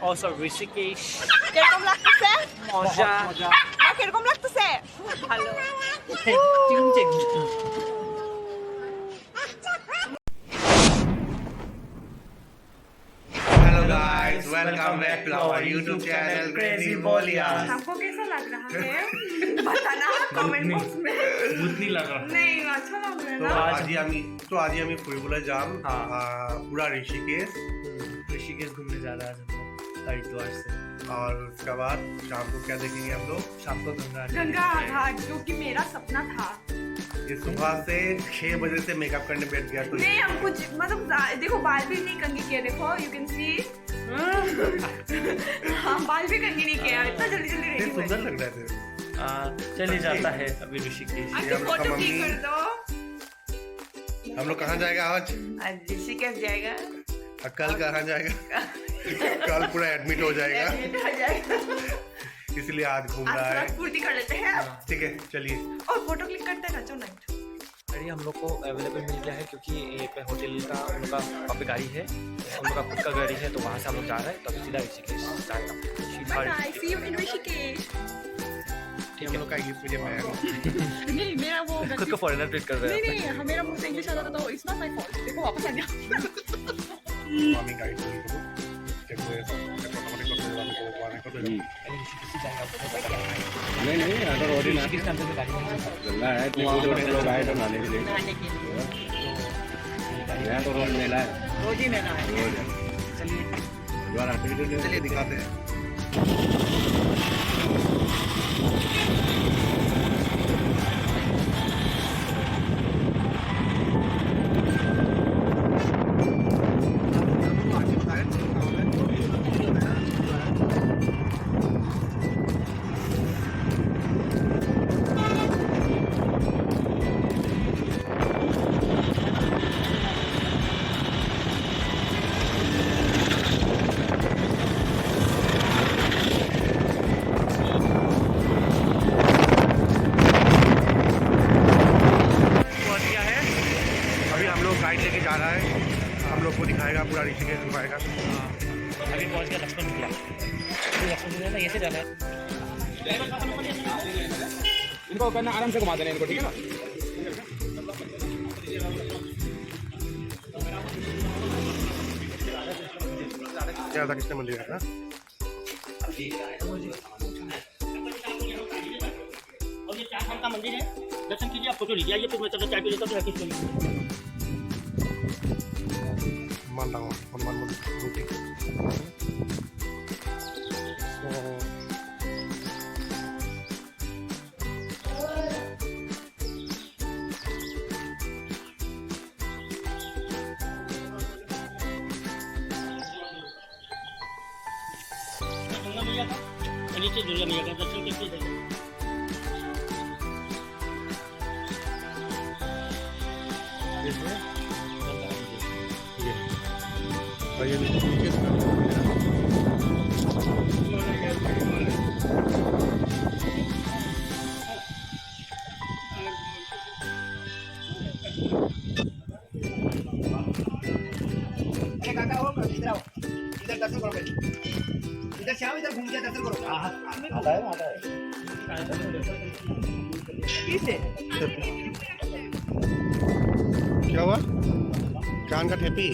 also Rishikesh. কিরকম লাগতেছে? মজা। কিরকম লাগতেছে? ভালো। Hello guys, welcome back to our YouTube channel Crazy Bolia. आपको कैसा लग रहा है? बताना कमेंट बॉक्स में। भूतनी लग रहा। नहीं अच्छा लग रहा है তো ना? আজি আমি ফুৰিবলৈ যাম पूरा ऋषिकेश ऋषिकेश घूमने जा रहा है हम लोग हरिद्वार से। और उसके बाद शाम को क्या देखेंगे हम लोग? शाम को गंगा गंगा घाट जो कि मेरा सपना था। ये सुबह से 6 बजे से मेकअप करने बैठ गया तो नहीं हम कुछ मतलब देखो बाल भी नहीं कंघी किए देखो यू कैन सी हाँ बाल भी कंघी नहीं किया इतना जल्दी जल्दी ये रेडी हुए सुंदर लग रहा है। चले जाता है अभी ऋषिकेश। आगे फोटो क्लिक कर दो। हम लोग कहाँ जाएगा आज? आज ऋषिकेश जाएगा और कल कहाँ जाएगा? कल पूरा एडमिट हो जाएगा इसलिए आज घूम रहा है। आज पूर्ति कर लेते हैं ठीक है चलिए। और फोटो क्लिक करते हैं नाचो नाइट। गाड़ी हम लोग को अवेलेबल मिल गया है क्योंकि ये पे होटल का उन लोग का वहाँ पे गाड़ी है, उन लोग का खुद का गाड़ी है, तो वहाँ से हम लोग जा रहे हैं तब सीधा ऋषिकेश जाएगा। Bye see you in Rishikesh. हम लोग का इंग्लिश मीडियम है। नहीं मेरा वो खुद को फॉरेनर ट्रीट कर रहे हैं। नहीं मेरा मुंह से इंग्लिश आता था तो इट्स नॉट माय फॉल्ट। देखो वापस आ गया। मामी गाइड करो देखो ऐसा ऑटोमेटिक कर दो वाले को दो। नहीं अगर ऑर्डिनरी ऋषिकेश के अंदर में गाड़ी नहीं है। गंगा है तो वहाँ पे लोग आए तो नहाने के लिए यहाँ तो रोज मेला है रोज ही मेला है। रोज है। चलिए द्वारा चलिए दिखाते हैं। गाइड लेके जा रहा है, हम लोग को दिखाएगा पूरा ऋषिकेश घुमाएगा। अभी पहुँच गया लक्ष्मण झूला। लक्ष्मण झूला ना ऐसे जाना है। इनको करना आराम से घुमा देना इनको, ठीक है ना? क्या राधा कृष्ण मंदिर है ना? और ये 4 खान का मंदिर है, दर्शन कीजिए, आप फोटो लीजिए। आइए फिर मैं चलता चाय पी लेता हूँ। मान रहा हूँ हनुमान मूर्ति। गंगा मैया का नीचे दुर्गा मैया का दर्शन करके जाइए। भैया नीचे इधर दर्शन करो, इधर से आओ, इधर घूम के दर्शन करो। क्या हुआ? कान का ठेपी।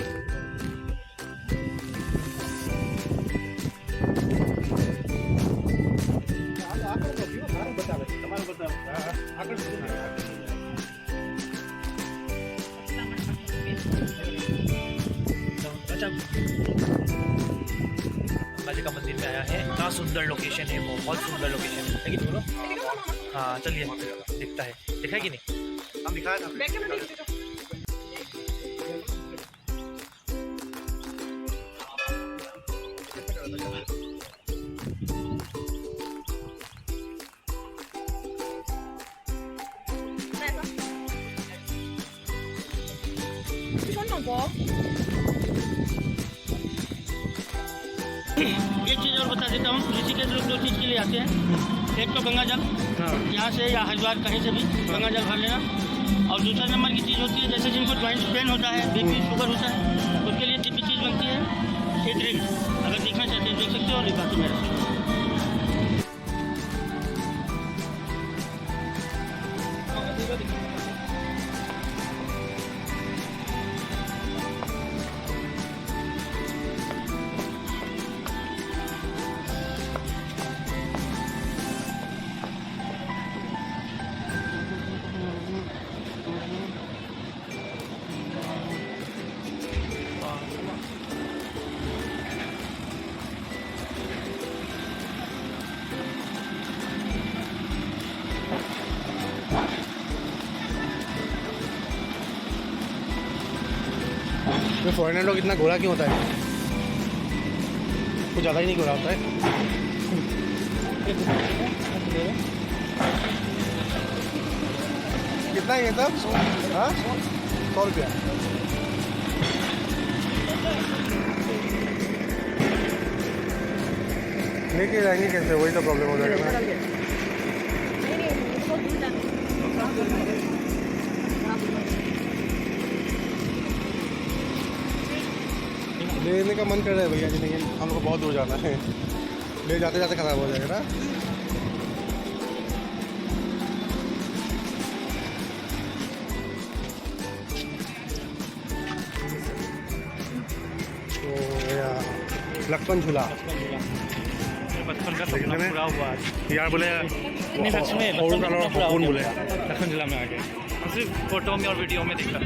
गंगा जी का मंदिर में आया है। इतना सुंदर लोकेशन है, बहुत सुंदर लोकेशन है। लेकिन बोलो हाँ चलिए दिखता है, दिखा कि नहीं? हम दिखाए था। एक चीज़ और बता देता हूँ, ऋषिकेश लोग 2 चीज़ के लिए आते हैं। एक तो गंगा जल, यहाँ से या हरिद्वार कहीं से भी गंगा जल भर लेना। और दूसरा नंबर की चीज़ होती है, जैसे जिनको ज्वाइंट पेन होता है, बीपी शुगर होता है, उसके लिए 3 चीज़ बनती है। एक ड्रिंक, अगर देखना चाहते हैं देख सकते हैं। लिखा था मेरे से। तो फॉरेनर लोग इतना गोरा क्यों होता है? कुछ ज़्यादा ही नहीं गोरा होता है। कितना है ये सब? हाँ, 100 रुपया। लेके जाएंगे कैसे? वही तो प्रॉब्लम हो जाएगा ना। लेने का मन कर रहा है भैया जी, लेकिन हम लोग को बहुत दूर जाना है। ले जाते जाते ख़राब हो जाएगा ना। तो भैया लक्ष्मण झूला बचपन का देखने में पूरा हुआ आज। यार बोले नहीं, सच में और कौन बोले लखन जिला में आ गए। हम सिर्फ फोटो में और वीडियो में देखा।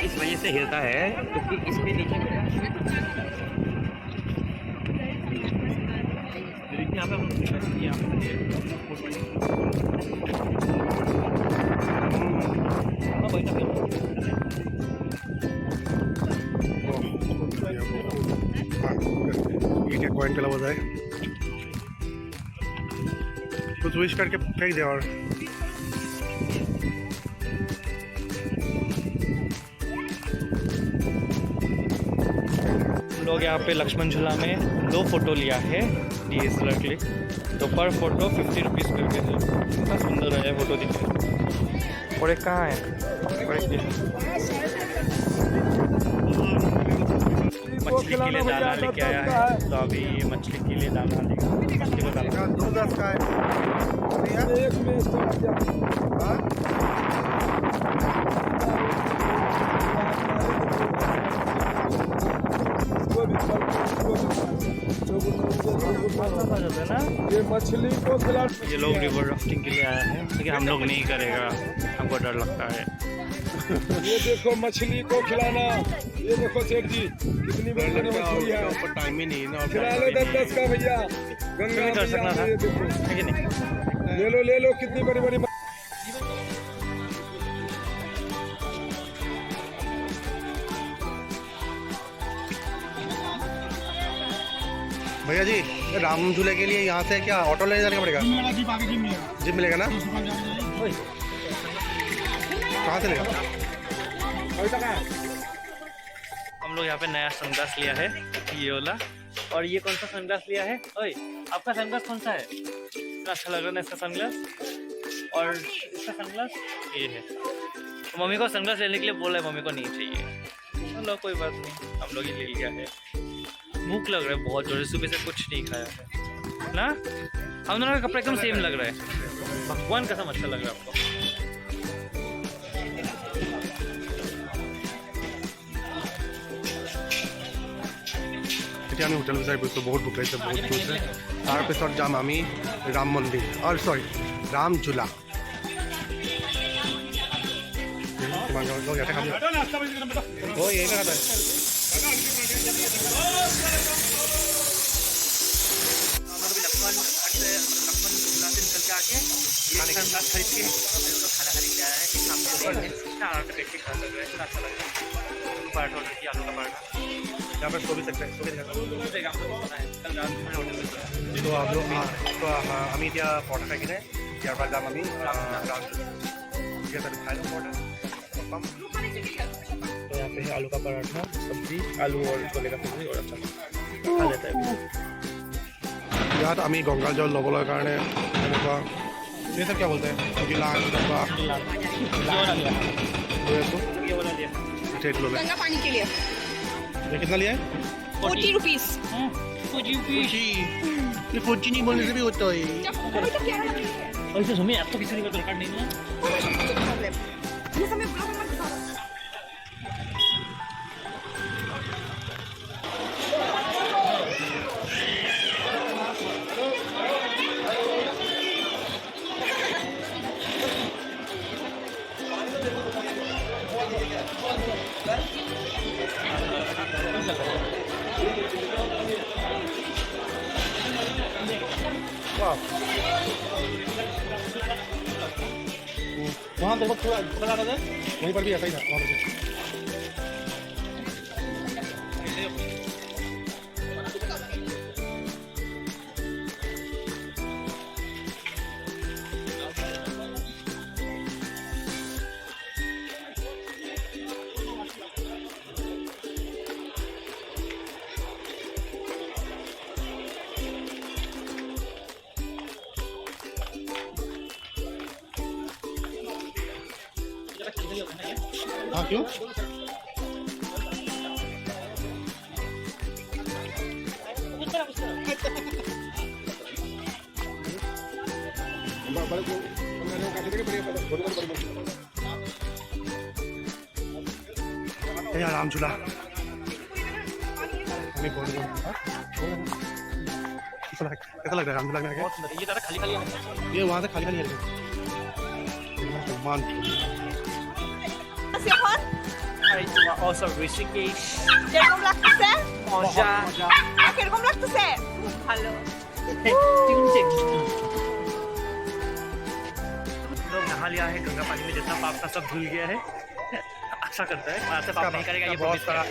इस वजह से हिलता है क्योंकि इसके नीचे यहाँ ये क्या कॉइन का लफ्ज़ है? कुछ विश करके फेंक दे। और लोग यहाँ पे लक्ष्मण झूला में 2 फोटो लिया है DSLR क्लिक। तो पर फोटो 50 रुपीज़ करके है। कितना सुंदर है फोटो दिखने। और एक कहाँ है? और एक मछली के लिए दाना लेके आया है। तो अभी ये मछली के लिए दाना लेगा। मछली को दाना 2-10 का है। ये मछली को खिला। ये लोग रिवर राफ्टिंग के लिए आया है, लेकिन हम लोग नहीं करेगा, हमको डर लगता है। ये देखो मछली को खिलाना। ये देखो सेठ जी कितनी बड़ी मछली है। टाइम ही नहीं ना। खिला लो 10-10 का भैया। गंगा कर सकना था, ये देखो, है कि नहीं? ले लो कितनी बड़ी बड़ी। भैया जी राम झूले के लिए यहाँ से क्या ऑटो ले जाने का पड़ेगा? जिम मिलेगा ना? कहाँ से लेगा? हम लोग यहाँ पे नया सनग्लास लिया है, ये वाला। और ये कौन सा सनग्लास लिया है? ओए, आपका सनग्लास कौन सा है? इतना अच्छा लग रहा है इसका सनग्लास। और इसका सनग्लास ये है। तो मम्मी को सनग्लास लेने के लिए बोला है, मम्मी को नहीं चाहिए। चलो कोई बात नहीं, हम लोग ही ले लिया है। भूख लग रहा है बहुत जोर से, सुबह से कुछ नहीं खाया है ना। हम दोनों का कपड़ा एकदम सेम लग रहा है। भगवान कसम अच्छा लग रहा है आपको। আমি হোটেল বিচাৰি গৈছোঁ, বহুত ভোক লাগিছে, বহুত গৈছে। তাৰপিছত যাম আমি ৰাম মন্দিৰ, চৰি ৰাম ঝুলা। কিমান লগ ইয়াতে খাম। এই কথা सनग्लास खरीद के खाना खरीद के आया है कि सामने आराम से देख के खा सकते हैं। इतना अच्छा लग रहा है। पराठा ऑर्डर किया, आलू का पराठा। यहाँ पर सो भी सकते हैं, कल रात में होटल में। तो आप लोग तो আমি এতিয়া পৰঠা খাই কিনে ইয়াৰ পৰা যাম আমি খাই লওঁ পৰঠা। पम। तो यहाँ पे है आलू का पराठा, सब्जी, आलू और छोले का सब्जी और अच्छा खा लेता है। ইয়াত আমি গংগা জল ল'বলৈ কাৰণে এনেকুৱা ये सब क्या बोलते हैं गिलास डब्बा ले आसो ये वाला लिया। ठीक लो ले। गंगा पानी के लिए ये कितना लिया है 40 रुपीस। फौजी ये फौजी नहीं बोलने से भी होता है ऐसे सुमित এত কিছু নিবার দরকার নেই না। ये समय ब्लॉग मत दिखाओ। वहाँ देखो थोड़ा थोड़ा है वहीं पर भी ऐसा ही था वहाँ पर भी। हाँ क्यों राम झूला कैसा लग रहा है राम झूला में आके? बहुत सुंदर। ये ज़्यादा खाली खाली है। ये वहाँ से खाली खाली है मान Also Rishikesh, কিরকম লাগতেছে? মজা। কিরকম লাগতেছে? ভালো। लोग नहा लिया है गंगा पानी में, जितना पाप था सब धुल गया है। आशा करता है आज से पाप नहीं करेगा ये बहुत सारा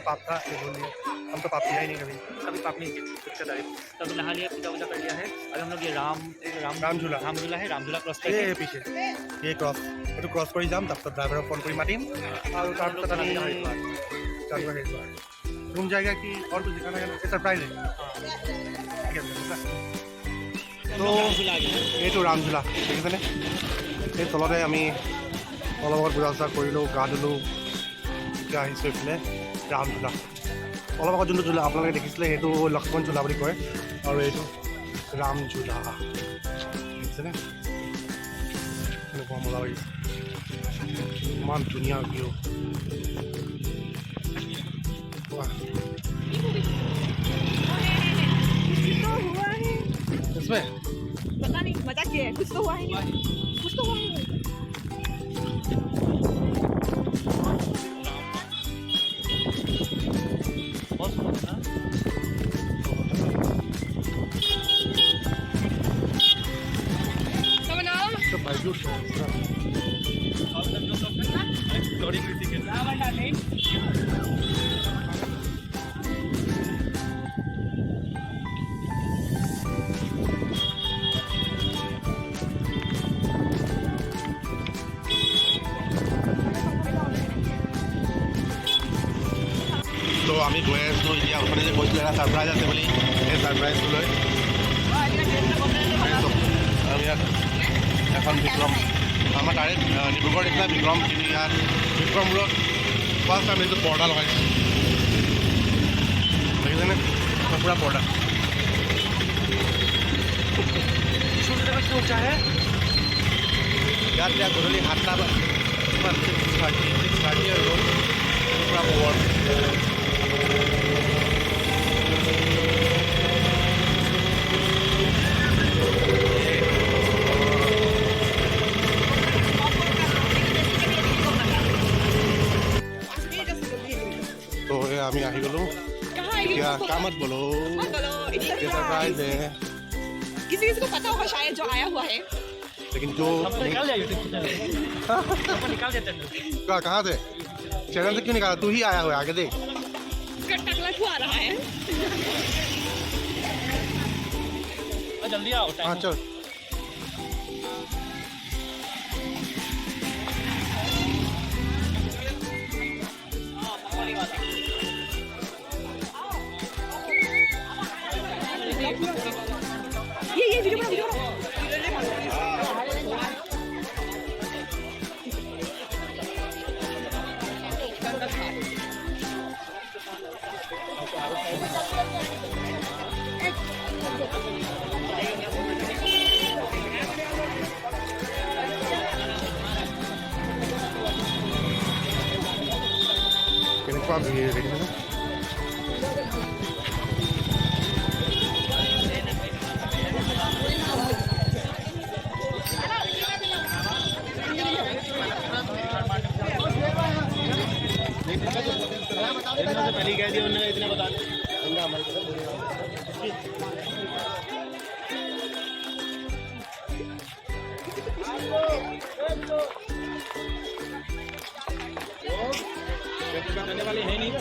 पाप था ये बोल दिया हम तो पाप किया ही नहीं कभी कभी पाप नहीं किया। उसका तारीफ तब नहा लिया, पूजा वूजा कर लिया है। अभी हम लोग ये राम रामझूला है, रामझूला क्रॉस ये करके পিছে ये क्रॉस এইটো क्रॉस কৰি যাম তাৰপিছত ড্ৰাইভাৰক ফোন কৰি মাতিম আৰু তাৰপিছত আমি घूम जाएगा कि और कुछ दिखाना है सरप्राइज है ठीक है তো এইটো ৰামঝোলা দেখিছেনে এই তলতে আমি অলপ আগত পূজা চূজা কৰিলোঁ গা ধুলোঁ এতিয়া আহিছোঁ এইফালে ৰামঝোলা অলপ আগত যোনটো ঝোলা আপোনালোকে দেখিছিলে সেইটো লক্ষ্মণ ঝোলা বুলি কয় আৰু এইটো ৰামঝোলা দেখিছেনে এনেকুৱা মজা লাগিছে ইমান ধুনীয়া ভিউ तो हुआ है इसमें पता नहीं मजा किया है कुछ तो हुआ है कुछ तो हुआ है बहुत सुंदर ना। तो बाइजू তো আমি গৈ আছোঁ এতিয়া ওচৰতে যে কৈছিলোঁ এটা ছাৰপ্ৰাইজ আছে বুলি সেই ছাৰপ্ৰাইজটো লৈ আমি ইয়াত এখন বিক্ৰম আমাৰ তাৰে ডিব্ৰুগড় নিচিনা বিক্ৰম কিন্তু ইয়াত বিক্ৰমবোৰত ফাৰ্ষ্ট আমি এইটো পৰ্দা লগাইছোঁ দেখিছেনে পূৰা পৰ্দা ইয়াত এতিয়া গধূলি 7টা কিমান 6:30 আৰু পূৰা পোহৰ तो আমি আহি গ'লোঁ क्या क्या मत बोलो ये सरप्राइज है किसी किसी को पता होगा शायद जो आया हुआ है लेकिन जो हम तो निकाल दिया यूट्यूब चैनल हमको निकाल दिया चैनल कहाँ से चैनल से क्यों निकाला तू ही आया हुआ आगे देख उसका टकला क्यों आ रहा है जल्दी आओ हाँ चल কেনেকুৱা ভিৰ দেখিছেনে? पहले कह दिया उन्होंने इतना बता करने वाले हैं नहीं।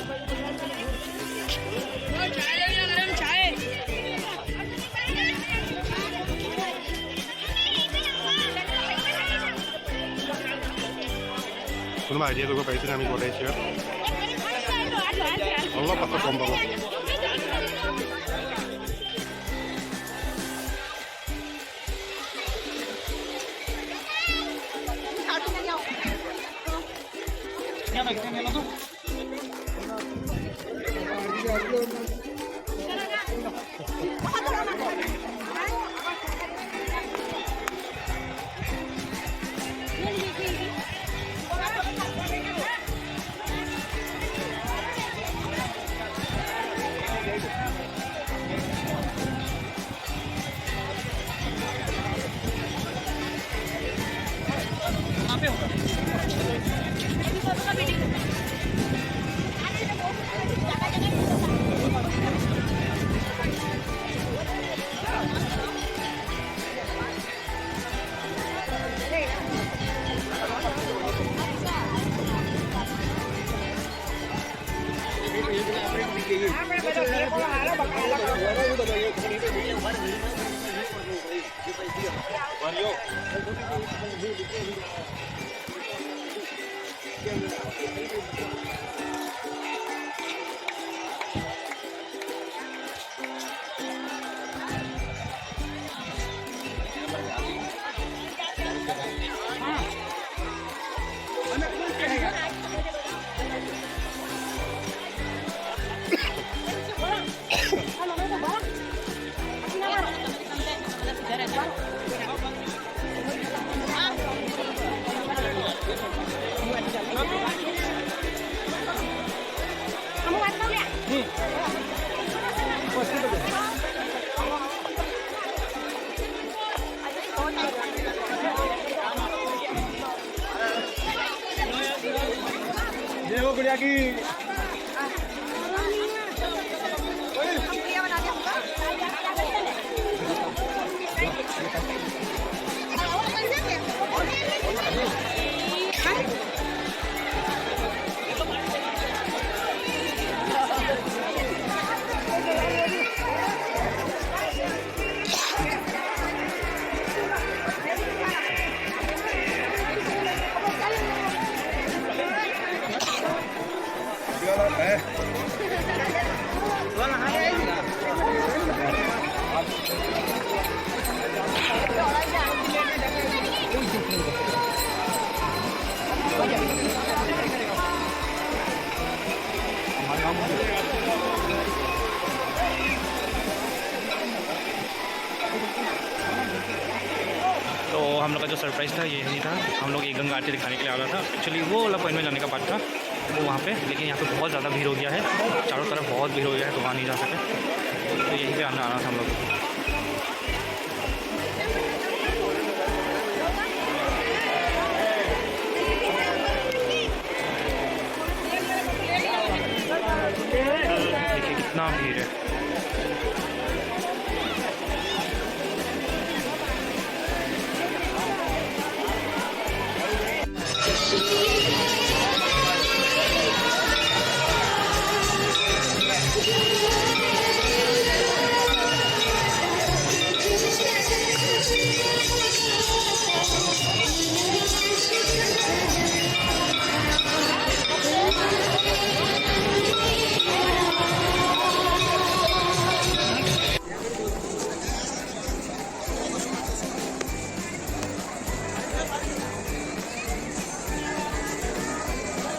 কোনোবা আইডিয়া কৰিব পাৰিছেনে আমি ক'ত আহিছোঁ? অলপ পাছত গম পাব। देखो गुड़िया की तो हम लोग का जो सरप्राइज़ था ये नहीं था। हम लोग ये गंगा आरती दिखाने के लिए आ रहा था। एक्चुअली वो वाला पॉइंट में जाने का बात था वो वहाँ पे, लेकिन यहाँ पे बहुत ज़्यादा भीड़ हो गया है, चारों तरफ बहुत भीड़ हो गया है, तो वहाँ नहीं जा सके। तो यहीं पे आना था हम लोग को। देखिए कितना भीड़ है।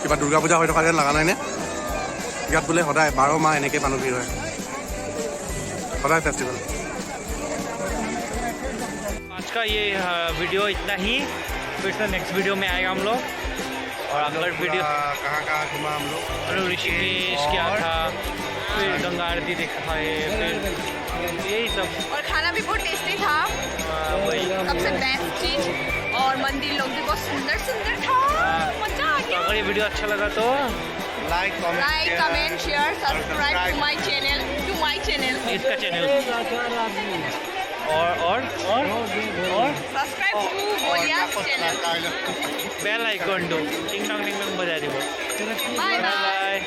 কিবা দুৰ্গা পূজা হৈ থকা যেন লগা নাইনে? ইয়াত বোলে সদায় 12 মাহ এনেকৈ মানুহ ভিৰ হয়, সদায় ফেষ্টিভেল। आज का ये वीडियो इतना ही, फिर से नेक्स्ट वीडियो में आएगा हम लोग। और अगर वीडियो कहाँ कहाँ घुमा हम लोग। ऋषिकेश क्या था, फिर गंगा आरती देखा है, फिर यही सब। और खाना भी बहुत टेस्टी था, वही सबसे बेस्ट चीज। और मंदिर लोग भी बहुत सुंदर सुंदर था, मजा आ तो गया। अगर ये वीडियो अच्छा लगा तो like comment share subscribe to my channel इसका चैनल और सब्सक्राइब टू बोलियास चैनल। बेल आइकॉन दो, टिंग टोंग बजा दी वो। Bye bye. बाय।